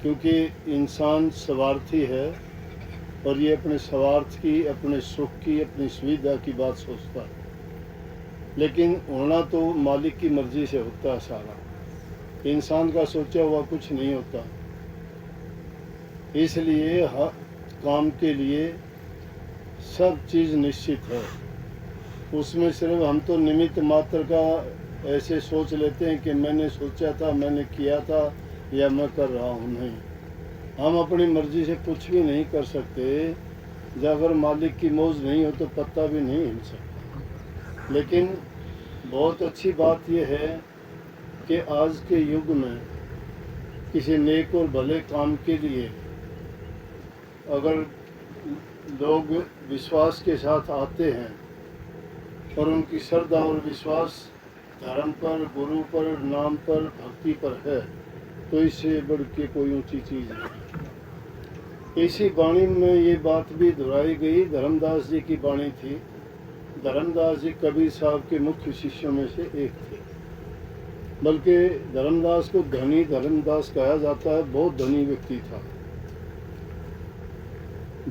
क्योंकि इंसान स्वार्थी है और ये अपने स्वार्थ की, अपने सुख की, अपनी सुविधा की बात सोचता है। लेकिन होना तो मालिक की मर्जी से होता है सारा, इंसान का सोचा हुआ कुछ नहीं होता। इसलिए हर काम के लिए सब चीज़ निश्चित है, उसमें सिर्फ हम तो निमित्त मात्र का ऐसे सोच लेते हैं कि मैंने सोचा था, मैंने किया था या मैं कर रहा हूँ। नहीं, हम अपनी मर्जी से कुछ भी नहीं कर सकते। जब अगर मालिक की मौज नहीं हो तो पत्ता भी नहीं हिल सकता। लेकिन बहुत अच्छी बात यह है कि आज के युग में किसी नेक और भले काम के लिए अगर लोग विश्वास के साथ आते हैं और उनकी श्रद्धा और विश्वास धर्म पर, गुरु पर, नाम पर, भक्ति पर है, तो इससे बढ़ के कोई ऊंची चीज़ नहीं। इसी वाणी में ये बात भी दोहराई गई, धर्मदास जी की वाणी थी। धर्मदास जी कबीर साहब के मुख्य शिष्यों में से एक थे। बल्कि धर्मदास को धनी धर्मदास कहा जाता है, बहुत धनी व्यक्ति था।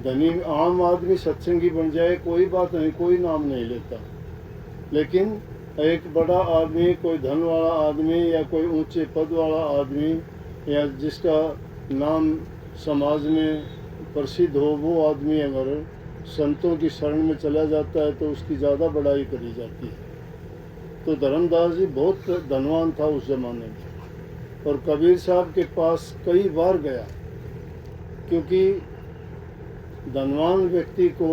धनी आम आदमी सत्संगी बन जाए कोई बात नहीं, कोई नाम नहीं लेता। लेकिन एक बड़ा आदमी, कोई धन वाला आदमी या कोई ऊंचे पद वाला आदमी या जिसका नाम समाज में प्रसिद्ध हो, वो आदमी अगर संतों की शरण में चला जाता है तो उसकी ज़्यादा बड़ाई करी जाती है। तो धर्मदास जी बहुत धनवान था उस ज़माने में और कबीर साहब के पास कई बार गया, क्योंकि धनवान व्यक्ति को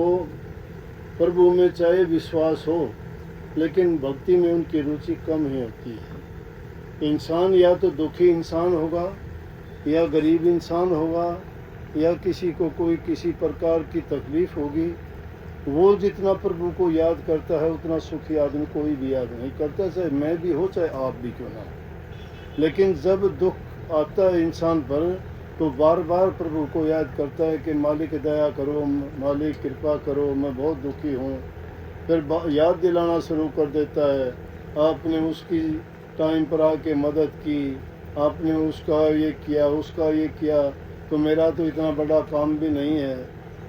प्रभु में चाहे विश्वास हो लेकिन भक्ति में उनकी रुचि कम ही होती है। इंसान या तो दुखी इंसान होगा या गरीब इंसान होगा या किसी को कोई किसी प्रकार की तकलीफ होगी, वो जितना प्रभु को याद करता है उतना सुखी आदमी कोई भी याद नहीं करता, चाहे मैं भी हो चाहे आप भी क्यों ना हो। लेकिन जब दुख आता है इंसान पर तो बार बार प्रभु को याद करता है कि मालिक दया करो, मालिक कृपा करो, मैं बहुत दुखी हूँ। फिर याद दिलाना शुरू कर देता है, आपने उसकी टाइम पर आके मदद की, आपने उसका ये किया, उसका ये किया, तो मेरा तो इतना बड़ा काम भी नहीं है,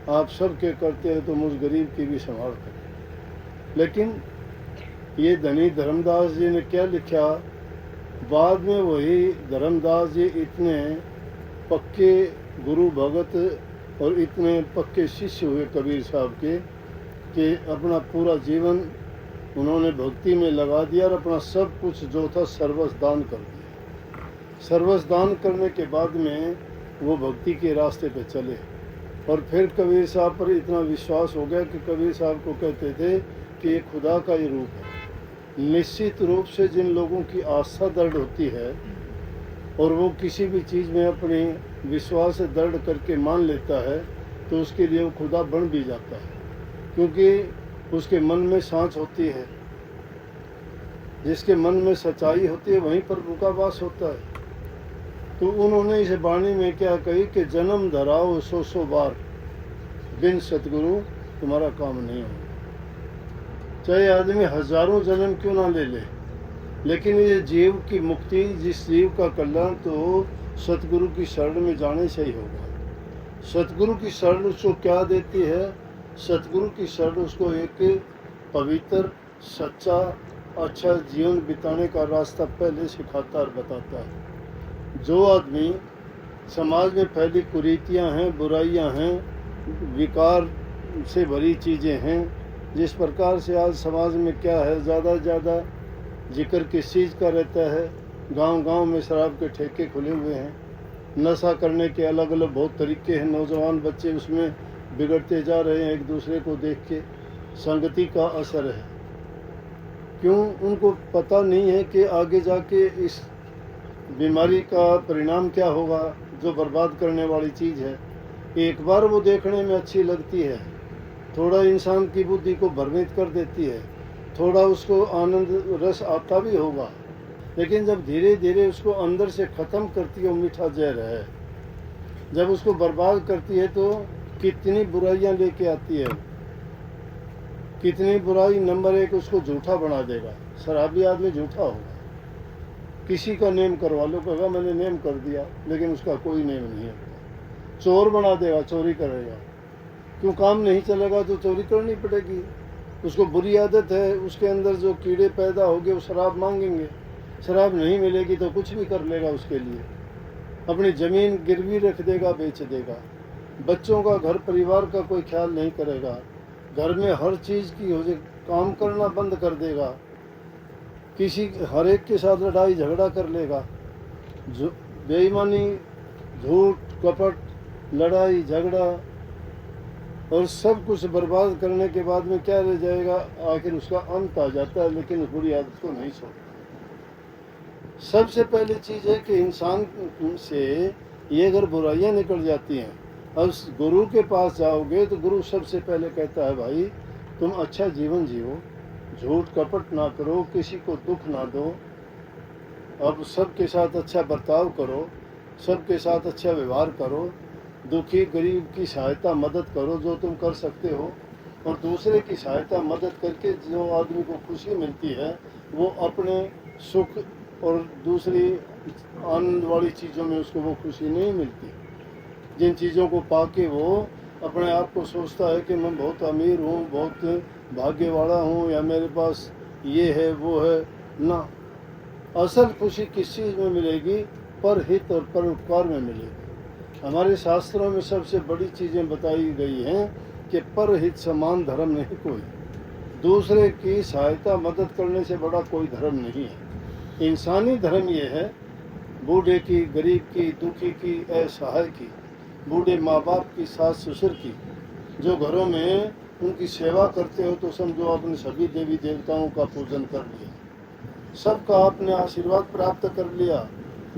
आप सब के करते हैं तो मुझ गरीब की भी संभाल करें। लेकिन ये धनी धर्मदास जी ने क्या लिखा, बाद में वही धर्मदास जी इतने पक्के गुरु भगत और इतने पक्के शिष्य हुए कबीर साहब के कि अपना पूरा जीवन उन्होंने भक्ति में लगा दिया और अपना सब कुछ जो था सर्वस्व दान कर दिया। सर्वस्व दान करने के बाद में वो भक्ति के रास्ते पे चले और फिर कबीर साहब पर इतना विश्वास हो गया कि कबीर साहब को कहते थे कि ये खुदा का ही रूप है। निश्चित रूप से जिन लोगों की आस्था दृढ़ होती है और वो किसी भी चीज़ में अपने विश्वास से दृढ़ करके मान लेता है तो उसके लिए वो खुदा बन भी जाता है, क्योंकि उसके मन में सांच होती है। जिसके मन में सच्चाई होती है वहीं प्रभु का वास होता है। तो उन्होंने इस वाणी में क्या कही कि जन्म धराओ सौ सौ बार, बिन सतगुरु तुम्हारा काम नहीं होगा। चाहे आदमी हजारों जन्म क्यों ना ले ले, लेकिन ये जीव की मुक्ति, जिस जीव का कल्याण तो सतगुरु की शरण में जाने से ही होगा। सतगुरु की शरण उसको क्या देती है? सतगुरु की शरण उसको एक पवित्र, सच्चा, अच्छा जीवन बिताने का रास्ता पहले सिखाता और बताता है। जो आदमी समाज में फैली कुरीतियाँ हैं, बुराइयाँ हैं, विकार से भरी चीज़ें हैं, जिस प्रकार से आज समाज में क्या है, ज़्यादा से ज़्यादा जिक्र किस चीज़ का रहता है? गांव-गांव में शराब के ठेके खुले हुए हैं, नशा करने के अलग अलग बहुत तरीके हैं, नौजवान बच्चे उसमें बिगड़ते जा रहे हैं एक दूसरे को देख के। संगति का असर है। क्यों? उनको पता नहीं है कि आगे जाके इस बीमारी का परिणाम क्या होगा, जो बर्बाद करने वाली चीज़ है। एक बार वो देखने में अच्छी लगती है, थोड़ा इंसान की बुद्धि को भ्रमित कर देती है, थोड़ा उसको आनंद रस आता भी होगा, लेकिन जब धीरे धीरे उसको अंदर से ख़त्म करती है, वो मीठा जहर है। जब उसको बर्बाद करती है तो कितनी बुराइयां लेके आती है। कितनी बुराई, नंबर एक उसको झूठा बना देगा। शराबी आदमी झूठा होगा, किसी का नेम करवा लो, कहेगा मैंने नेम कर दिया, लेकिन उसका कोई नेम नहीं होता। चोर बना देगा, चोरी करेगा, क्यों काम नहीं चलेगा तो चोरी करनी पड़ेगी। उसको बुरी आदत है, उसके अंदर जो कीड़े पैदा हो गए वो शराब मांगेंगे, शराब नहीं मिलेगी तो कुछ भी कर लेगा उसके लिए, अपनी ज़मीन गिरवी रख देगा, बेच देगा, बच्चों का घर परिवार का कोई ख्याल नहीं करेगा, घर में हर चीज़ की हो जाए काम करना बंद कर देगा, किसी हर एक के साथ लड़ाई झगड़ा कर लेगा, जो बेईमानी, झूठ, कपट, लड़ाई झगड़ा और सब कुछ बर्बाद करने के बाद में क्या रह जाएगा, आखिर उसका अंत आ जाता है, लेकिन उस बुरी आदत को नहीं छोड़ता। सबसे पहली चीज़ है कि इंसान से ये अगर बुराइयां निकल जाती हैं, और गुरु के पास जाओगे तो गुरु सबसे पहले कहता है भाई तुम अच्छा जीवन जियो, झूठ कपट ना करो, किसी को दुख ना दो, अब सबके साथ अच्छा बर्ताव करो, सबके साथ अच्छा व्यवहार करो, दुखी गरीब की सहायता मदद करो जो तुम कर सकते हो, और दूसरे की सहायता मदद करके जो आदमी को खुशी मिलती है वो अपने सुख और दूसरी आनंद वाली चीज़ों में उसको वो खुशी नहीं मिलती। जिन चीज़ों को पाके वो अपने आप को सोचता है कि मैं बहुत अमीर हूँ, बहुत भाग्य वाला हूँ, या मेरे पास ये है वो है ना, असल खुशी किस चीज़ में मिलेगी, पर हित और पर उपकार में मिलेगी। हमारे शास्त्रों में सबसे बड़ी चीज़ें बताई गई हैं कि पर हित समान धर्म नहीं कोई, दूसरे की सहायता मदद करने से बड़ा कोई धर्म नहीं है। इंसानी धर्म ये है, बूढ़े की, गरीब की, दुखी की, असहाय की, बूढ़े माँ बाप की, सास ससुर की, जो घरों में उनकी सेवा करते हो तो समझो आपने सभी देवी देवताओं का पूजन कर लिया, सबका आपने आशीर्वाद प्राप्त कर लिया।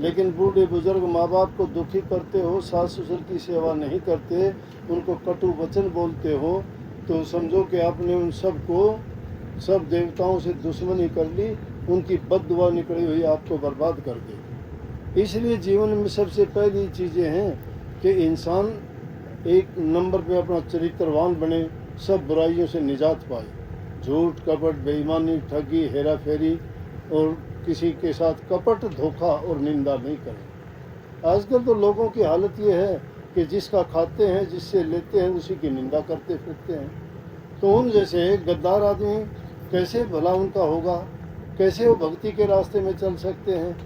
लेकिन बूढ़े बुजुर्ग माँ बाप को दुखी करते हो, सास ससुर की सेवा नहीं करते, उनको कटु वचन बोलते हो, तो समझो कि आपने उन सबको, सब देवताओं से दुश्मनी कर ली, उनकी बद्दुआ निकली हुई आपको बर्बाद कर दे। इसलिए जीवन में सबसे पहली चीज़ें हैं कि इंसान एक नंबर पे अपना चरित्रवान बने, सब बुराइयों से निजात पाए, झूठ कपट बेईमानी ठगी हेरा फेरी और किसी के साथ कपट धोखा और निंदा नहीं करें। आजकल तो लोगों की हालत ये है कि जिसका खाते हैं, जिससे लेते हैं, उसी की निंदा करते फिरते हैं। तो उन जैसे गद्दार आदमी कैसे भला उनका होगा, कैसे वो भक्ति के रास्ते में चल सकते हैं,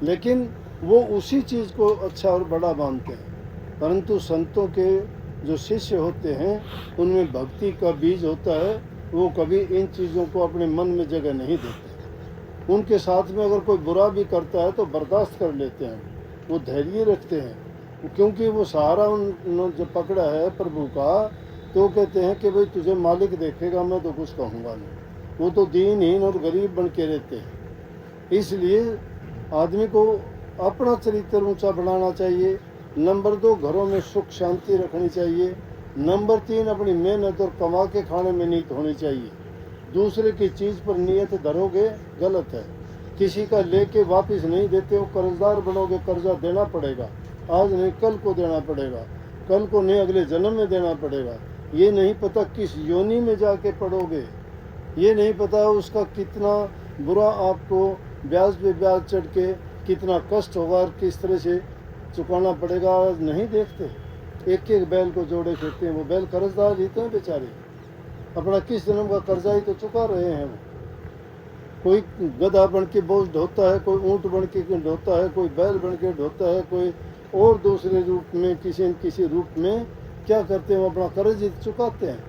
लेकिन वो उसी चीज़ को अच्छा और बड़ा मानते हैं। परंतु संतों के जो शिष्य होते हैं उनमें भक्ति का बीज होता है, वो कभी इन चीज़ों को अपने मन में जगह नहीं देते। उनके साथ में अगर कोई बुरा भी करता है तो बर्दाश्त कर लेते हैं, वो धैर्य रखते हैं, क्योंकि वो सहारा उन्होंने जो पकड़ा है प्रभु का, तो कहते हैं कि भाई तुझे मालिक देखेगा, मैं तो कुछ कहूँगा नहीं। वो तो दीनहीन और गरीब बन के रहते हैं। इसलिए आदमी को अपना चरित्र ऊंचा बनाना चाहिए। नंबर 2, घरों में सुख शांति रखनी चाहिए। नंबर 3, अपनी मेहनत और कमा के खाने में नीयत होनी चाहिए। दूसरे की चीज़ पर नियत धरोगे गलत है। किसी का लेके वापस नहीं देते हो, कर्जदार बनोगे, कर्जा देना पड़ेगा, आज नहीं कल को देना पड़ेगा, कल को नहीं अगले जन्म में देना पड़ेगा। ये नहीं पता किस योनि में जाके पड़ोगे, ये नहीं पता उसका कितना बुरा आपको ब्याज पे ब्याज चढ़ के कितना कष्ट होगा और किस तरह से चुकाना पड़ेगा, आज नहीं देखते। एक एक बैल को जोड़े फिरते हैं, वो बैल कर्जदार ही तो हैं बेचारे, अपना किस जन्म का कर्जा ही तो चुका रहे हैं। वो कोई गधा बन के बोझ ढोता है, कोई ऊँट बन के ढोता है, कोई बैल बन के ढोता है, कोई और दूसरे रूप में किसी न किसी रूप में क्या करते हैं, अपना कर्ज चुकाते हैं।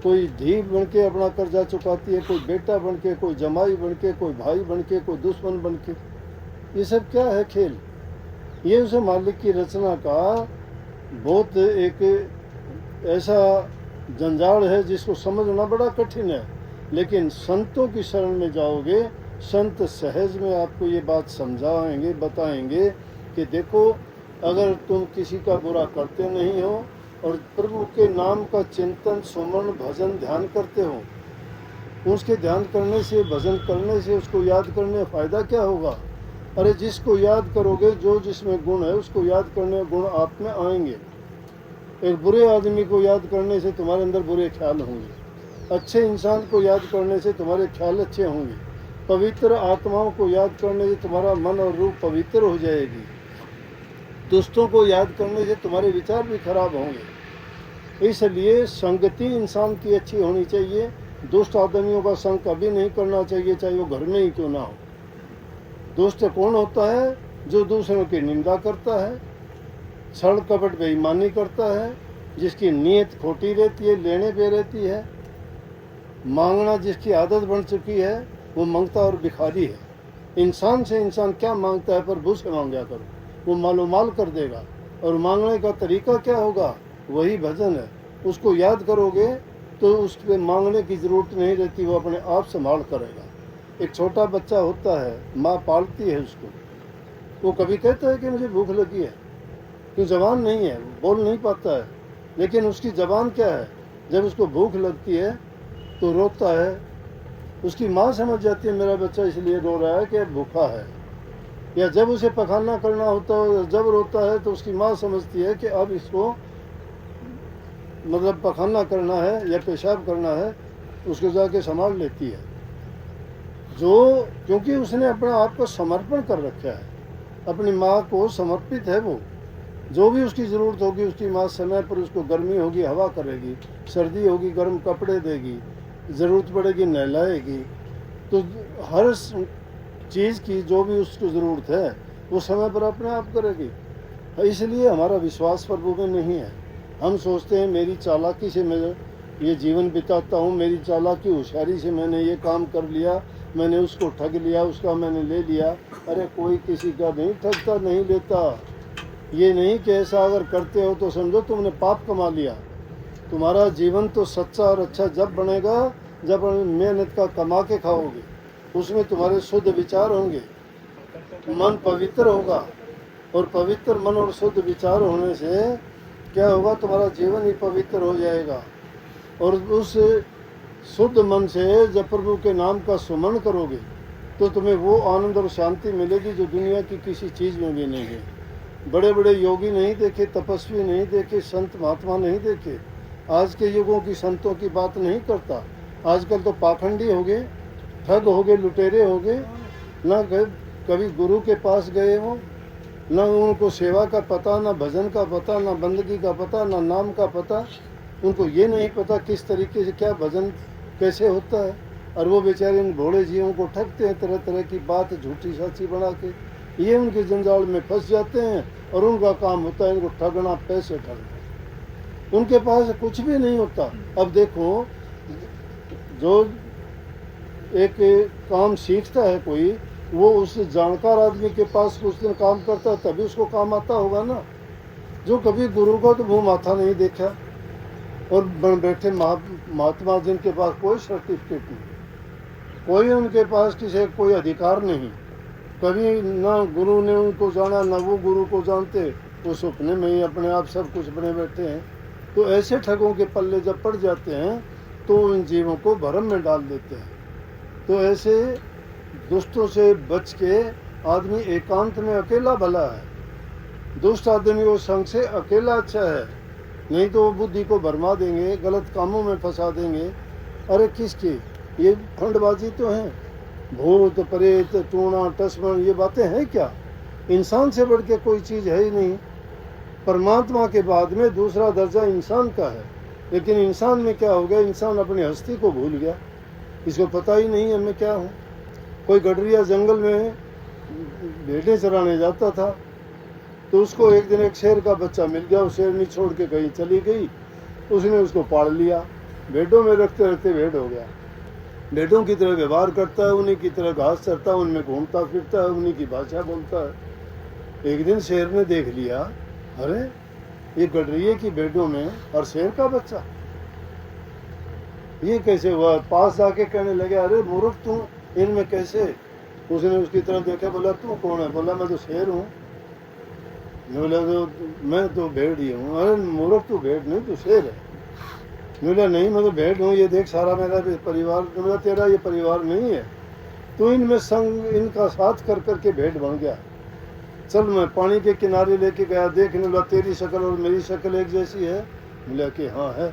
कोई धी बन के अपना कर्जा चुकाती है, कोई बेटा बन के, कोई जमाई बन के, कोई भाई बन के, कोई दुश्मन बन के। ये सब क्या है खेल? ये उस मालिक की रचना का बहुत एक ऐसा जंजाल है जिसको समझना बड़ा कठिन है। लेकिन संतों की शरण में जाओगे, संत सहज में आपको ये बात समझाएंगे, बताएंगे कि देखो, अगर तुम किसी का बुरा करते नहीं हो और प्रभु के नाम का चिंतन सुमरण भजन ध्यान करते हो, उसके ध्यान करने से, भजन करने से, उसको याद करने में फ़ायदा क्या होगा? अरे जिसको याद करोगे, जो जिसमें गुण है उसको याद करने गुण आप में आएंगे। एक बुरे आदमी को याद करने से तुम्हारे अंदर बुरे ख्याल होंगे, अच्छे इंसान को याद करने से तुम्हारे ख्याल अच्छे होंगे। पवित्र आत्माओं को याद करने से तुम्हारा मन और रूह पवित्र हो जाएगी। दुष्टों को याद करने से तुम्हारे विचार भी खराब होंगे। इसलिए संगति इंसान की अच्छी होनी चाहिए। दुष्ट आदमियों का संग कभी नहीं करना चाहिए, चाहे वो घर में ही क्यों ना हो। दुष्ट कौन होता है? जो दूसरों की निंदा करता है, छल कपट बेईमानी करता है, जिसकी नीयत खोटी रहती है, लेने पे रहती है, मांगना जिसकी आदत बन चुकी है, वो मांगता और भिखारी है। इंसान से इंसान क्या मांगता है? प्रभु से मांगा करो, वो मालोमाल कर देगा। और मांगने का तरीका क्या होगा? वही भजन है। उसको याद करोगे तो उसके मांगने की ज़रूरत नहीं रहती, वो अपने आप संभाल करेगा। एक छोटा बच्चा होता है, माँ पालती है उसको, वो कभी कहता है कि मुझे भूख लगी है, क्यों? जबान नहीं है, बोल नहीं पाता है, लेकिन उसकी जबान क्या है? जब उसको भूख लगती है तो रोता है। उसकी माँ समझ जाती है मेरा बच्चा इसलिए रो रहा है कि भूखा है। या जब उसे पखाना करना होता है, जब रोता है तो उसकी माँ समझती है कि अब इसको मतलब पखाना करना है या पेशाब करना है, उसको जाके संभाल लेती है। जो क्योंकि उसने अपना आप को समर्पण कर रखा है, अपनी माँ को समर्पित है। वो जो भी उसकी ज़रूरत होगी उसकी माँ समय पर उसको, गर्मी होगी हवा करेगी, सर्दी होगी गर्म कपड़े देगी, ज़रूरत पड़ेगी नहलाएगी। तो हर चीज़ की जो भी उसको ज़रूरत है वो समय पर अपने आप करेगी। इसलिए हमारा विश्वास प्रभु में नहीं है। हम सोचते हैं मेरी चालाकी से मैं ये जीवन बिताता हूँ, मेरी चालाकी होशियारी से मैंने ये काम कर लिया, मैंने उसको ठग लिया, उसका मैंने ले लिया। अरे कोई किसी का नहीं ठगता, नहीं लेता। ये नहीं कि ऐसा अगर करते हो तो समझो तुमने पाप कमा लिया। तुम्हारा जीवन तो सच्चा और अच्छा जब बनेगा जब मेहनत का कमा के खाओगे, उसमें तुम्हारे शुद्ध विचार होंगे, मन पवित्र होगा। और पवित्र मन और शुद्ध विचार होने से क्या होगा? तुम्हारा जीवन ही पवित्र हो जाएगा। और उस शुद्ध मन से जब प्रभु के नाम का सुमन करोगे तो तुम्हें वो आनंद और शांति मिलेगी जो दुनिया की किसी चीज़ में भी नहीं है। बड़े बड़े योगी नहीं देखे, तपस्वी नहीं देखे, संत महात्मा नहीं देखे। आज के युगों की संतों की बात नहीं करता। आजकल तो पाखंडी हो गए, ठग हो गए, लुटेरे हो गए। ना कभी गुरु के पास गए हो, ना उनको सेवा का पता, ना भजन का पता, ना बंदगी का पता, ना नाम का पता। उनको ये नहीं पता किस तरीके से क्या भजन कैसे होता है। और वो बेचारे इन भोले जीवों को ठगते हैं, तरह तरह की बात झूठी साची बना के। ये उनके जंजाल में फंस जाते हैं और उनका काम होता है इनको ठगना, पैसे ठगना। उनके पास कुछ भी नहीं होता। अब देखो, जो एक काम सीखता है कोई, वो उस जानकार आदमी के पास कुछ दिन काम करता है तभी उसको काम आता होगा ना। जो कभी गुरु का तो मुँह माथा नहीं देखा और बैठे महात्मा जिनके पास कोई सर्टिफिकेट नहीं, कोई उनके पास किसी कोई अधिकार नहीं, कभी ना गुरु ने उनको जाना ना वो गुरु को जानते, वो सपने में ही अपने आप सब कुछ बने बैठे हैं। तो ऐसे ठगों के पल्ले जब पड़ जाते हैं तो इन जीवों को भरम में डाल देते हैं। तो ऐसे दुष्टों से बच के आदमी एकांत में अकेला भला है। दुष्ट आदमी वो संग से अकेला अच्छा है, नहीं तो वो बुद्धि को भरमा देंगे, गलत कामों में फंसा देंगे। अरे किसकी ये फंडबाजी तो है, भूत प्रेत टूणा टसमन ये बातें हैं क्या? इंसान से बढ़ के कोई चीज़ है ही नहीं। परमात्मा के बाद में दूसरा दर्जा इंसान का है, लेकिन इंसान में क्या हो गया? इंसान अपनी हस्ती को भूल गया, इसको पता ही नहीं है मैं क्या हूँ। कोई गडरिया जंगल में भेड़ें चराने जाता था तो उसको एक दिन एक शेर का बच्चा मिल गया। वो शेरनी छोड़ के कहीं चली गई, उसने उसको पाल लिया, भेड़ों में रखते रखते भेड़ हो गया। भेड़ों की तरह व्यवहार करता है, उन्हीं की तरह घास चरता है, उनमें घूमता फिरता है, उन्हीं की भाषा बोलता है। एक दिन शेर ने देख लिया, अरे ये गडरिये की भेड़ों में और शेर का बच्चा, ये कैसे हुआ? पास जाके कहने लगे, अरे मूर्ख तू इनमें कैसे? उसने उसकी तरफ देखा, बोला तू कौन है? बोला मैं तो शेर हूँ। बोला तो मैं तो भेड़ ही हूँ। अरे मूर्ख तू भेड़ नहीं, तू शेर है। बोला नहीं मैं तो भेड़ हूँ, ये देख सारा मेरा परिवार। बोला तेरा ये परिवार नहीं है, तो इनमें संग इनका साथ कर करके भेड़ बन गया। चल मैं पानी के किनारे लेके गया, देखने लगा तेरी शक्ल और मेरी शक्ल एक जैसी है। बोला कि हाँ है।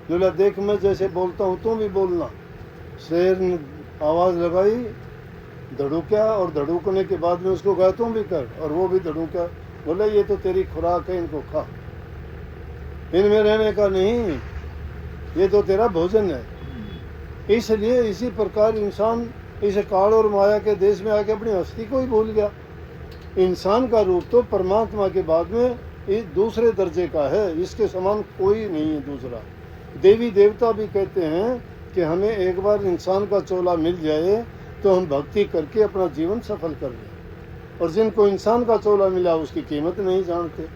बोला देख मैं जैसे बोलता हूँ तुम भी बोलना। शेर ने आवाज़ लगाई, धड़ूका और धड़ूकने के बाद में उसको कहा तुम भी कर, और वो भी धड़ूका। बोला ये तो तेरी खुराक है, इनको खा, इनमें रहने का नहीं, ये तो तेरा भोजन है। इसलिए इसी प्रकार इंसान इस काल और माया के देश में आके अपनी हस्ती को ही भूल गया। इंसान का रूप तो परमात्मा के बाद में इस दूसरे दर्जे का है, इसके समान कोई नहीं है दूसरा। देवी देवता भी कहते हैं कि हमें एक बार इंसान का चोला मिल जाए तो हम भक्ति करके अपना जीवन सफल कर लें, और जिनको इंसान का चोला मिला उसकी कीमत नहीं जानते।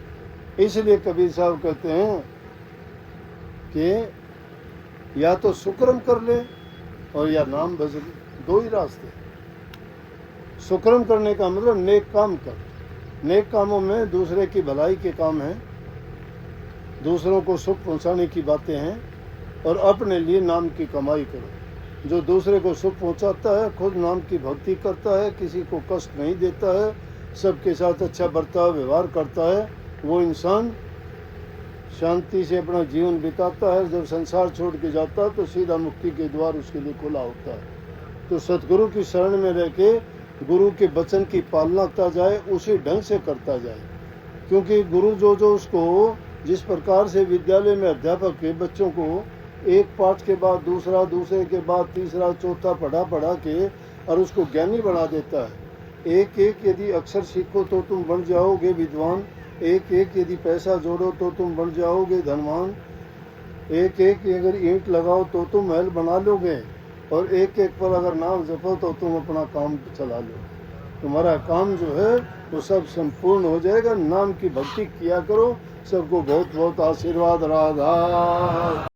इसलिए कबीर साहब कहते हैं कि या तो सुकर्म कर ले और या नाम भज ले, दो ही रास्ते। सुकर्म करने का मतलब नेक काम कर। नेक कामों में दूसरे की भलाई के काम है, दूसरों को सुख पहुंचाने की बातें हैं, और अपने लिए नाम की कमाई करो। जो दूसरे को सुख पहुंचाता है, खुद नाम की भक्ति करता है, किसी को कष्ट नहीं देता है, सबके साथ अच्छा बर्ताव व्यवहार करता है, वो इंसान शांति से अपना जीवन बिताता है। जब संसार छोड़ के जाता है तो सीधा मुक्ति के द्वार उसके लिए खुला होता है। तो सतगुरु की शरण में रह के गुरु के वचन की पालना करता जाए, उसी ढंग से करता जाए। क्योंकि गुरु जो उसको जिस प्रकार से विद्यालय में अध्यापक के बच्चों को एक पाठ के बाद दूसरा, दूसरे के बाद तीसरा, चौथा पढ़ा के और उसको ज्ञानी बना देता है। एक एक यदि अक्षर सीखो तो तुम बन जाओगे विद्वान, एक एक यदि पैसा जोड़ो तो तुम बन जाओगे धनवान, एक एक अगर ईंट लगाओ तो तुम महल बना लोगे, और एक एक पर अगर नाम जपो तो तुम अपना काम चला लो। तुम्हारा काम जो है वो सब संपूर्ण हो जाएगा। नाम की भक्ति किया करो। सबको बहुत बहुत आशीर्वाद। राधा।